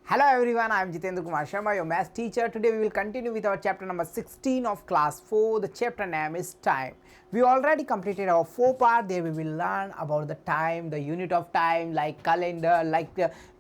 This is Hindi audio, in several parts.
Hello everyone, I am Jitendra Kumar Sharma, your math teacher. Today we will continue with our chapter number 16 of class 4. The chapter name is time. We already completed our 4 part. There we will learn about the time, the unit of time, like calendar, like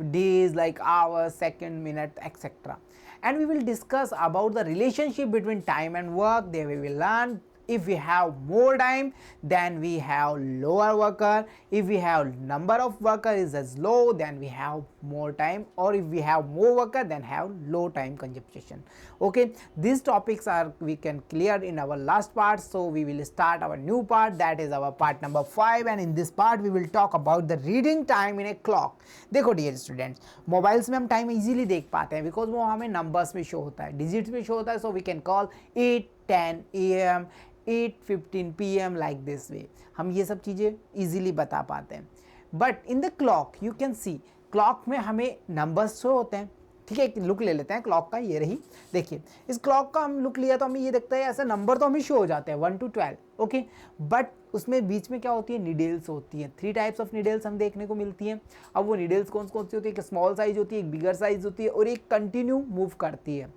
days, like hours, second, minute, etc. And we will discuss about the relationship between time and work. There we will learn if we have more time, then we have lower worker. If we have number of worker is as low, then we have more time, or if we have more worker, then have low time consumption. Okay, these topics are we can clear in our last part, so we will start our new part, that is our part number 5. And in this part we will talk about the reading time in a clock. देखो डियर स्टूडेंट्स, मोबाइल्स में हम टाइम इजीली देख पाते हैं बिकॉज वो हमें नंबर्स में शो होता है, डिजिट्स में शो होता है. So we can call 8:10 AM, 8:15 PM like this way. हम ये सब चीज़ें इजीली बता पाते हैं. But in the clock you can see, clock में हमें नंबर्स शो होते हैं. ठीक है, एक लुक ले लेते हैं क्लॉक का. ये रही, देखिए इस क्लॉक का हम लुक लिया तो हमें ये दिखता है ऐसा नंबर तो हमें शो हो जाते हैं 1 to 12. ओके, बट उसमें बीच में क्या होती है, निडल्स होती हैं. 3 टाइप्स ऑफ निडल्स हम देखने को मिलती हैं. अब वो निडल्स कौन कौन सी होती है, एक स्मॉल साइज होती है, एक बिगर साइज होती है, और एक कंटिन्यू मूव करती है.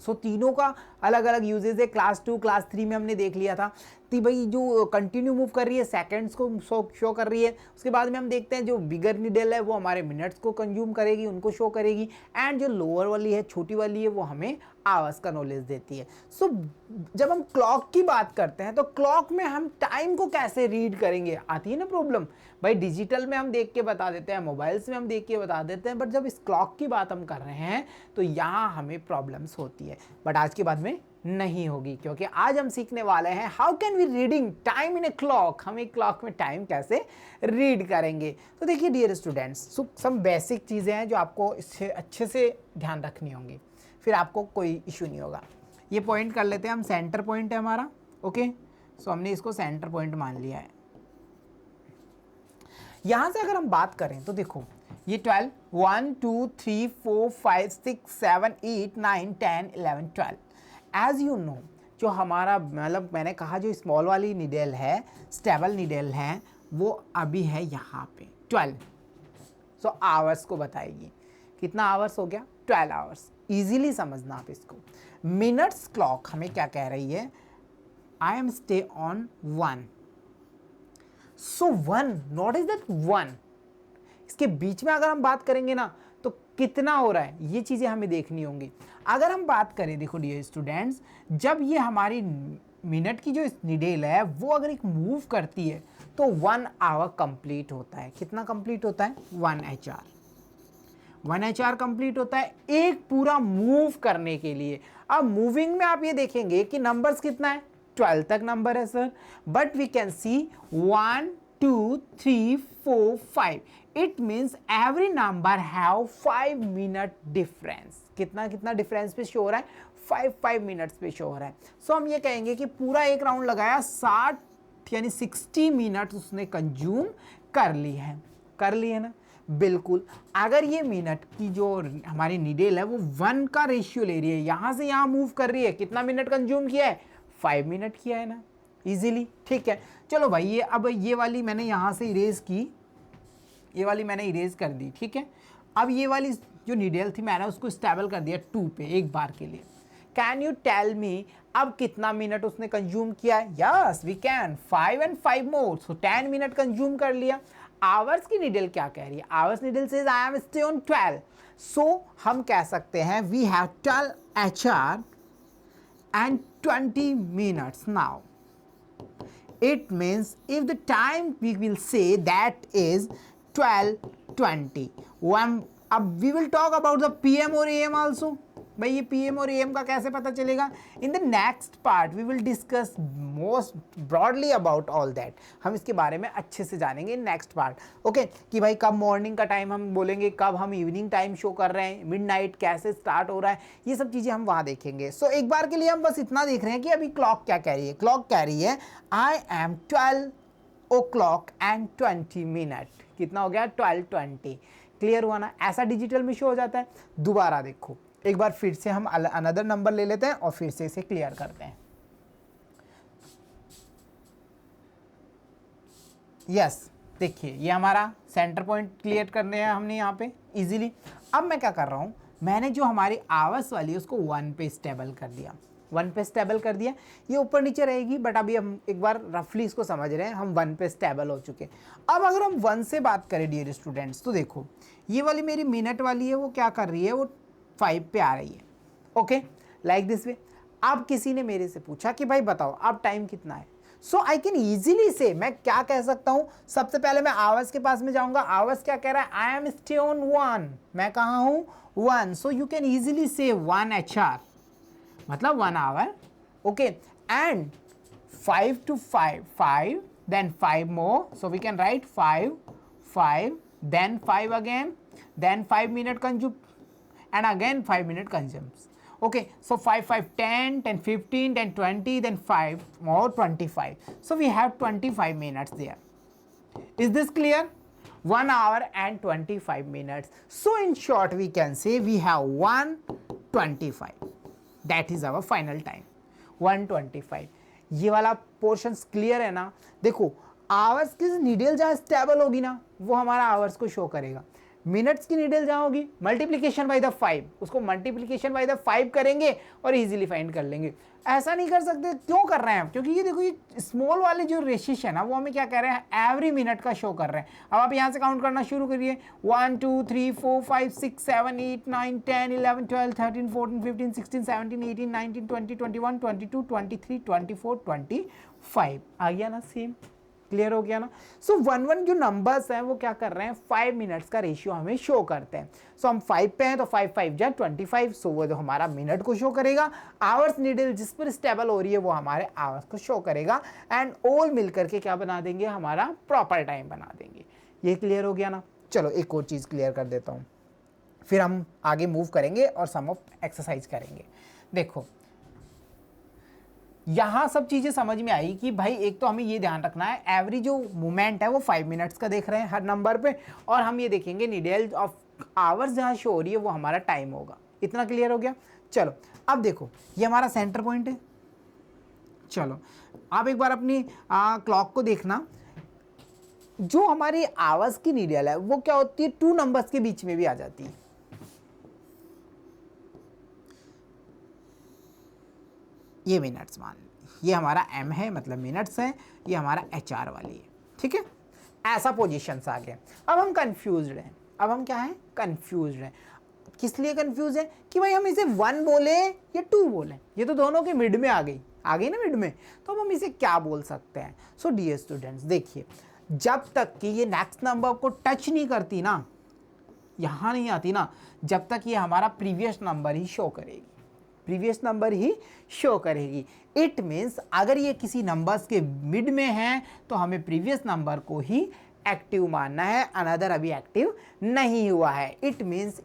सो तीनों का अलग अलग यूजेज है. क्लास 2 क्लास 3 में हमने देख लिया था कि भाई जो कंटिन्यू मूव कर रही है सेकंड्स को शो कर रही है. उसके बाद में हम देखते हैं जो बिगर निडल है वो हमारे मिनट्स को कंज्यूम करेगी, उनको शो करेगी. एंड जो लोअर वाली है, छोटी वाली है, वो हमें आवर्स का नॉलेज देती है. सो जब हम क्लॉक की बात करते हैं तो क्लॉक में हम टाइम को कैसे रीड करेंगे, आती है ना प्रॉब्लम. भाई डिजिटल में हम देख के बता देते हैं, मोबाइल्स में हम देख के बता देते हैं, बट जब इस क्लॉक की बात हम कर रहे हैं तो यहाँ हमें प्रॉब्लम्स होती है. बट आज के बाद में नहीं होगी, क्योंकि आज हम सीखने वाले हैं how can we reading time in a clock. हम एक क्लॉक में टाइम कैसे रीड करेंगे. तो देखिए डियर स्टूडेंट्स, सम बेसिक चीज़ें हैं जो आपको इससे अच्छे से ध्यान रखनी होंगी, फिर आपको कोई इशू नहीं होगा. ये पॉइंट कर लेते हैं हम, सेंटर पॉइंट है हमारा. ओके, सो हमने इसको सेंटर पॉइंट मान लिया है. यहां से अगर हम बात करें तो देखो ये 12, 1 2 3 4 5 6 7 8 9 10 11 12. एज यू नो, जो हमारा मतलब मैंने कहा जो स्मॉल वाली निडल है, स्टेबल निडल है, वो अभी है यहाँ पे 12. सो आवर्स को बताएगी. कितना आवर्स हो गया, 12 आवर्स. इजीली समझना आप इसको. मिनट्स क्लॉक हमें क्या कह रही है, आई am stay on 1. So 1, not is that 1. इसके बीच में अगर हम बात करेंगे ना तो कितना हो रहा है, ये चीज़ें हमें देखनी होंगी. अगर हम बात करें, देखो डियर स्टूडेंट्स, जब ये हमारी मिनट की जो निडेल है वो अगर एक मूव करती है तो 1 आवर कंप्लीट होता है. कितना कंप्लीट होता है, 1 HR. 1 HR कंप्लीट होता है एक पूरा मूव करने के लिए. अब मूविंग में आप ये देखेंगे कि नंबर्स कितना है, 12 तक नंबर है sir, but we can see 1 2 3 4 5. It means every number have 5 minute difference. कितना कितना डिफरेंस पे शो हो रहा है, 5 मिनट्स पे शो हो रहा है. सो हम ये कहेंगे कि पूरा एक राउंड लगाया, 60 यानी 60 मिनट उसने कंज्यूम कर ली है ना. बिल्कुल. अगर ये मिनट की जो हमारी निडेल है वो 1 का रेशियो ले रही है, यहाँ से यहाँ मूव कर रही है, कितना मिनट कंज्यूम किया है, 5 मिनट किया है ना, इजीली. ठीक है, चलो भाई ये अब ये वाली मैंने यहाँ से इरेज की, ये वाली मैंने इरेज कर दी. ठीक है, अब ये वाली जो निडेल थी मैंने उसको स्टेबल कर दिया 2 पे एक बार के लिए. कैन यू टेल मी अब कितना मिनट उसने कंज्यूम किया है. Yes we can, 5 and 5 more, so 10 minute consume कर लिया. आवर्स की निडल क्या कह रही है, hours needle says I am stay on 12. So हम कह सकते हैं we have 12 HR and 20 minutes now. It means if the time we will say that is 12:20. अब we will talk about the PM or AM also. भाई ये PM और AM का कैसे पता चलेगा, in the next part we will discuss most broadly about all that. हम इसके बारे में अच्छे से जानेंगे नेक्स्ट पार्ट. ओके, कि भाई कब मॉर्निंग का टाइम हम बोलेंगे, कब हम इवनिंग टाइम शो कर रहे हैं, मिडनाइट कैसे स्टार्ट हो रहा है, ये सब चीज़ें हम वहाँ देखेंगे. सो एक बार के लिए हम बस इतना देख रहे हैं कि अभी क्लॉक क्या कह रही है. क्लॉक कह रही है आई एम 12 and 20 मिनट. कितना हो गया, 12:20. क्लियर हुआ ना, ऐसा डिजिटल में शो हो जाता है. दोबारा देखो एक बार फिर से हम अनदर नंबर ले लेते हैं और फिर से इसे क्लियर करते हैं. यस, देखिए ये हमारा सेंटर पॉइंट क्लियर करने हैं हमने यहाँ पे इजीली. अब मैं क्या कर रहा हूँ, मैंने जो हमारी आवर्स वाली है उसको 1 पे स्टेबल कर दिया, 1 पे स्टेबल कर दिया। ये ऊपर नीचे रहेगी बट अभी हम एक बार रफली इसको समझ रहे हैं, हम 1 पे स्टेबल हो चुके। अब अगर हम 1 से बात करें डियर स्टूडेंट्स, तो देखो ये वाली मेरी मिनट वाली है वो क्या कर रही है, वो 5 पे आ रही है। ओके, लाइक दिस वे। अब किसी ने मेरे से पूछा कि भाई बताओ अब टाइम कितना है, सो आई कैन ईजिली से, मैं क्या कह सकता हूं, सबसे पहले मैं आवर्स के पास में जाऊंगा। आवर्स क्या कह रहा है, आई एम स्टे ऑन 1, मैं कहाँ हूं 1, सो यू कैन ईजिली से 1 HR, मतलब 1 our. Okay, and 5 to 5, 5 then 5 more, so we can write 5 5 then 5 again, then 5 minute consume and again 5 minute consumes. Okay, so 5 5 10 10 15 10 20 then 5 more 25, so we have 25 minutes there. Is this clear? 1 hour and 25 minutes. So in short we can say we have 1:25, that is our final time 1:25। ये वाला पोर्शन क्लियर है ना। देखो आवर्स की नीडल जहाँ स्टेबल होगी ना वो हमारा आवर्स को शो करेगा, मिनट्स की नीडल जहाँ होगी मल्टीप्लिकेशन बाय द 5, उसको मल्टीप्लिकेशन बाय द 5 करेंगे और इजीली फाइंड कर लेंगे। ऐसा नहीं कर सकते, क्यों कर रहे हैं हम, क्योंकि ये देखो ये स्मॉल वाले जो रेशिश है ना वो हमें क्या कह रहे हैं, एवरी मिनट का शो कर रहे हैं। अब आप यहाँ से काउंट करना शुरू करिए, 1 2 3 4 5 6 7 8 9 10 11 12 13 14 15 16 17 18 19 20 21 22 23 24 25 आ गया ना, सेम क्लियर हो गया ना। सो 1 1 जो नंबर्स हैं वो क्या कर रहे हैं, 5 मिनट्स का रेशियो हमें शो करते हैं। सो हम 5 पे हैं तो 5 5 जा 25, सो वो जो हमारा मिनट को शो करेगा। आवर्स नीडल जिस पर स्टेबल हो रही है वो हमारे आवर्स को शो करेगा, एंड ऑल मिलकर के क्या बना देंगे, हमारा प्रॉपर टाइम बना देंगे। ये क्लियर हो गया ना। चलो एक और चीज़ क्लियर कर देता हूँ, फिर हम आगे मूव करेंगे और सम ऑफ एक्सरसाइज करेंगे। देखो यहाँ सब चीज़ें समझ में आई कि भाई एक तो हमें ये ध्यान रखना है एवरी जो मूवमेंट है वो 5 मिनट्स का देख रहे हैं हर नंबर पे, और हम ये देखेंगे नीडल ऑफ आवर्स जहाँ शो हो रही है वो हमारा टाइम होगा। इतना क्लियर हो गया। चलो अब देखो ये हमारा सेंटर पॉइंट है। चलो आप एक बार अपनी क्लॉक को देखना, जो हमारी आवर्स की नीडल है वो क्या होती है, 2 नंबर्स के बीच में भी आ जाती है। ये मिनट्स मान, ये हमारा m है मतलब मिनट्स है, ये हमारा HR वाली है, ठीक है। ऐसा पोजीशंस आ गया। अब हम कंफ्यूज्ड हैं, अब हम क्या हैं, कंफ्यूज्ड हैं। किस लिए कंफ्यूज है कि भाई हम इसे 1 बोले या 2 बोले, ये तो दोनों के मिड में आ गई ना मिड में, तो अब हम इसे क्या बोल सकते हैं। सो डियर स्टूडेंट्स देखिए, जब तक कि ये नेक्स्ट नंबर को टच नहीं करती ना, यहाँ नहीं आती ना, जब तक ये हमारा प्रीवियस नंबर ही शो करेगी, प्रीवियस नंबर ही शो करेगी। इट मीन्स अगर ये किसी नंबर्स के मिड में है तो हमें प्रीवियस नंबर को ही एक्टिव मानना है, अनदर अभी एक्टिव नहीं हुआ है। It means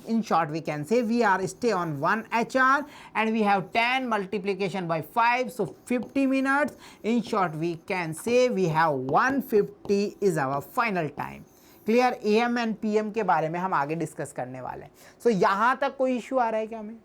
in short we can say we are stay on 1 HR and we have 10 multiplication by 5, so 50 minutes. In short we can say we have 150 is our final time. Clear. AM and PM के बारे में हम आगे डिस्कस करने वाले हैं। सो यहाँ तक कोई इश्यू आ रहा है क्या, हमें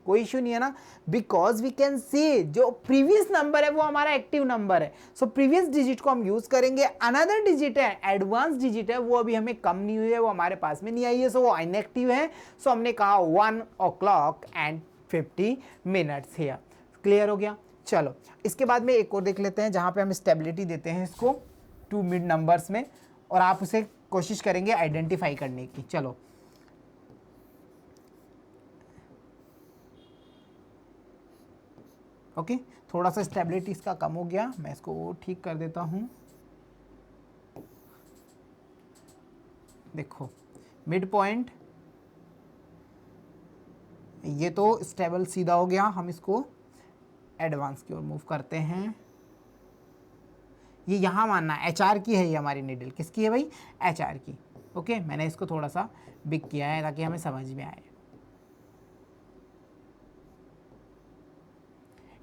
कोई इशू नहीं है ना, बिकॉज वी कैन सी जो प्रीवियस नंबर है वो हमारा एक्टिव नंबर है। सो प्रीवियस डिजिट को हम यूज करेंगे। अनदर डिजिट है, एडवांस डिजिट है, वो अभी हमें कम नहीं हुई है, वो हमारे पास में नहीं आई है, सो वो इनएक्टिव है। सो हमने कहा 1 o'clock and 50 minutes here. Clear हो गया। चलो इसके बाद में एक और देख लेते हैं जहाँ पे हम स्टेबिलिटी देते हैं इसको 2 मिड नंबर्स में, और आप उसे कोशिश करेंगे आइडेंटिफाई करने की। चलो ओके, थोड़ा सा स्टेबिलिटी इसका कम हो गया, मैं इसको ठीक कर देता हूँ। देखो मिड पॉइंट, ये तो स्टेबल सीधा हो गया, हम इसको एडवांस की ओर मूव करते हैं। ये यहाँ मानना है HR की है, ये हमारी नीडल किसकी है भाई, HR की। ओके, मैंने इसको थोड़ा सा बिग किया है ताकि हमें समझ में आए।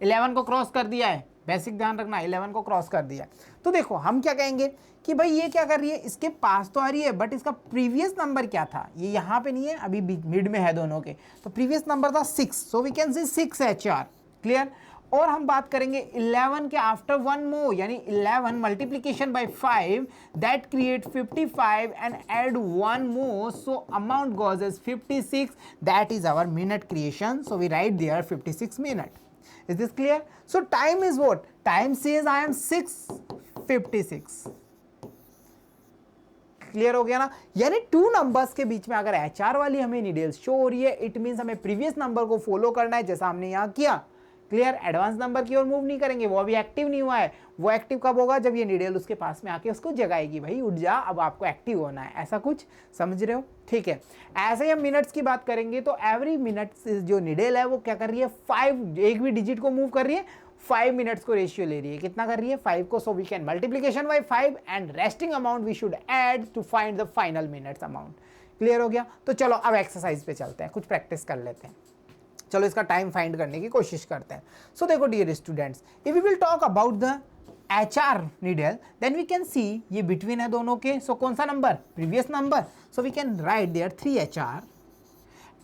11 को क्रॉस कर दिया है, बेसिक ध्यान रखना, 11 को क्रॉस कर दिया है। तो देखो हम क्या कहेंगे कि भाई ये क्या कर रही है, इसके पास तो आ रही है बट इसका प्रीवियस नंबर क्या था, ये यहाँ पे नहीं है, अभी मिड में है दोनों के, तो प्रीवियस नंबर था 6, सो we can say 6 HR। Clear. और हम बात करेंगे 11 के आफ्टर वन मोर, यानी 11 multiplication by 5 that create 55 and add one more, so amount goes as 56, that is our minute creation. So we write there 56 minute. Is this clear? So time is what? Time says I am 6:56. Clear हो गया ना. यानी टू नंबर्स के बीच में अगर HR वाली हमें नीडल्स शो हो रही है, इट मींस हमें प्रीवियस नंबर को फॉलो करना है, जैसा हमने यहाँ किया. क्लियर. एडवांस नंबर की ओर मूव नहीं करेंगे, वो अभी एक्टिव नहीं हुआ है. वो एक्टिव कब होगा? जब ये नीडल उसके पास में आके उसको जगाएगी, भाई उठ जा, अब आपको एक्टिव होना है. ऐसा कुछ समझ रहे हो? ठीक है. ऐसे ही हम मिनट्स की बात करेंगे तो एवरी मिनट जो नीडल है वो क्या कर रही है? 5, एक भी डिजिट को मूव कर रही है, 5 मिनट्स को रेशियो ले रही है. कितना कर रही है? 5 को. So we can multiplication by 5 and resting amount we should add to find the final minutes amount. Clear हो गया. तो चलो अब एक्सरसाइज पे चलते हैं, कुछ प्रैक्टिस कर लेते हैं. चलो इसका टाइम फाइंड करने की कोशिश करते हैं. सो देखो dear students, if we will talk about the HR needle, then we can see ये बिटवीन है दोनों के. सो कौन सा number? Previous number. So we can write there 3HR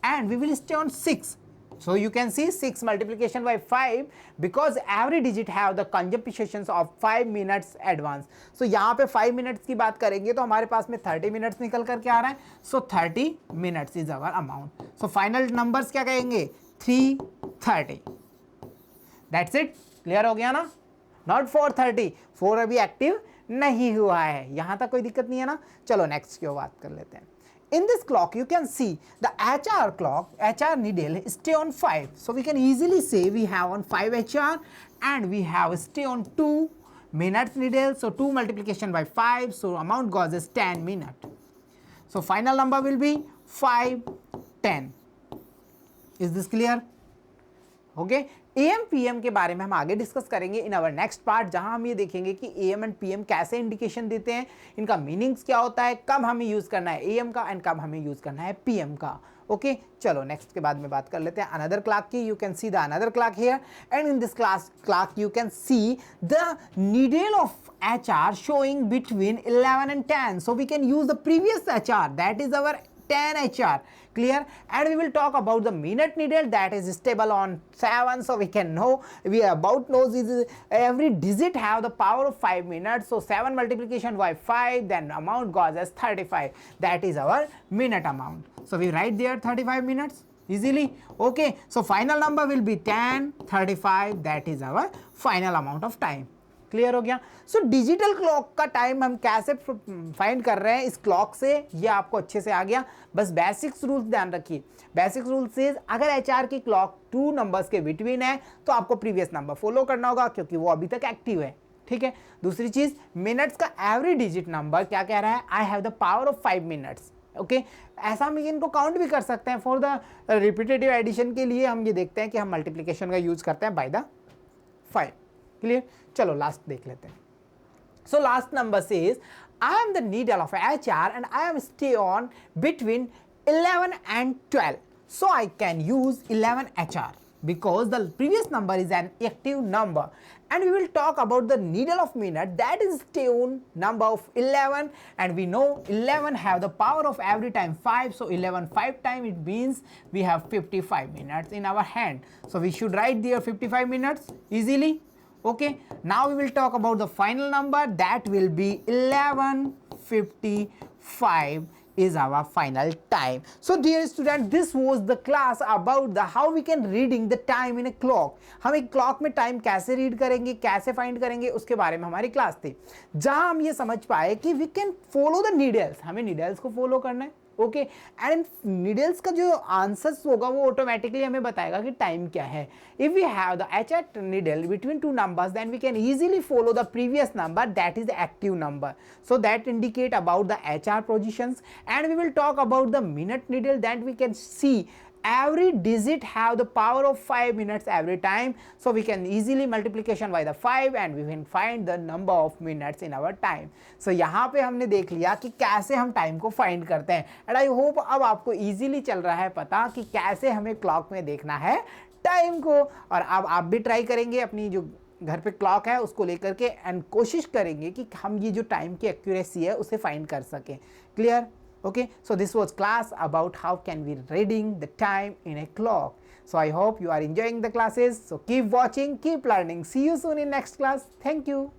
and we will stay on 6. So you can see 6 multiplication by 5 because every digit have the conjugations of 5 minutes advance. So यहाँ पे 5 minutes की बात करेंगे तो हमारे पास में 30 minutes निकल करके आ रहा है. So 30 minutes is our amount. So final numbers क्या कहेंगे? 330. That's it. क्लियर हो गया ना? Not 430. 4 अभी एक्टिव नहीं हुआ है. यहाँ तक कोई दिक्कत नहीं है ना. चलो नेक्स्ट की बात कर लेते हैं. In this clock you can see the HR clock, HR needle stay on 5. So we can easily say we have on 5 HR and we have stay on 2 minutes needle. So 2 multiplication by 5, so amount goes as 10 minutes. So final number will be 5, 10. Is this clear? Okay. AM PM के बारे में हम आगे डिस्कस करेंगे इन आवर नेक्स्ट पार्ट, जहां हम ये देखेंगे कि AM एंड PM कैसे इंडिकेशन देते हैं, इनका मीनिंग्स क्या होता है, कब हमें यूज करना है AM का एंड कब हमें यूज करना है PM का. ओके चलो नेक्स्ट के बाद में बात कर लेते हैं अनदर क्लॉक की. You can see the another clock here and in this clock you can see the needle of HR showing between 11 and 10. So we can use the previous HR, that is our 10 HR. Clear. And we will talk about the minute needle that is stable on 7. So we can know, we about knows is every digit have the power of 5 minutes. So 7 multiplication by 5, then amount goes as 35. That is our minute amount. So we write there 35 minutes easily. Okay. So final number will be 10, 35. That is our final amount of time. Clear हो गया. सो डिजिटल क्लॉक का टाइम हम कैसे फाइंड कर रहे हैं इस क्लॉक से, ये आपको अच्छे से आ गया. बस बेसिक्स रूल्स ध्यान रखिए. बेसिक रूल से अगर HR की क्लॉक 2 नंबर्स के बिटवीन है तो आपको प्रीवियस नंबर फॉलो करना होगा क्योंकि वो अभी तक एक्टिव है. ठीक है. दूसरी चीज, मिनट्स का एवरी डिजिट नंबर क्या कह रहा है? I have the power of 5 minutes. Okay. ऐसा हम इनको काउंट भी कर सकते हैं. फॉर द रिपीटेटिव एडिशन के लिए हम ये देखते हैं कि हम मल्टीप्लीकेशन का यूज करते हैं बाय द 5. क्लियर. चलो लास्ट देख लेते हैं. So last number says I am the needle of HR and I am stay on between 11 and 12. So I can use 11 HR because the previous number is an active number. And we will talk about the needle of minute that is stay on number of 11, and we know 11 have the power of every time 5. So 11 5 time, it means we have 55 minutes in our hand. So we should write there 55 minutes easily. Okay. Now we will talk about the final number that will be 11:55 is our final time. So dear student, this was the class about the how we can reading the time in a clock. हम एक क्लॉक में टाइम कैसे रीड करेंगे, कैसे फाइंड करेंगे, उसके बारे में हमारी क्लास थी, जहां हम ये समझ पाए कि we can follow the needles. हमें नीडल्स को फॉलो करना है. ओके. एंड नीडल्स का जो आंसर्स होगा वो ऑटोमेटिकली हमें बताएगा कि टाइम क्या है. If we have the HR needle between 2 numbers, then we can easily follow the previous number, that is the active number. So that indicate about the HR positions. And we will talk about the minute needle, that we can see every digit have the power of 5 minutes every time. So we can easily multiplication by the 5 and we can find the number of minutes in our time. So यहाँ पे हमने देख लिया कि कैसे हम टाइम को फाइंड करते हैं. एंड आई होप अब आपको इजीली चल रहा है पता कि कैसे हमें क्लॉक में देखना है टाइम को. और अब आप भी ट्राई करेंगे अपनी जो घर पे क्लॉक है उसको लेकर के एंड कोशिश करेंगे कि हम ये जो टाइम की एक्यूरेसी है उसे फाइंड कर सकें. Clear. Okay, so this was class about how can we reading the time in a clock. So I hope you are enjoying the classes. So keep watching, keep learning. See you soon in next class. Thank you.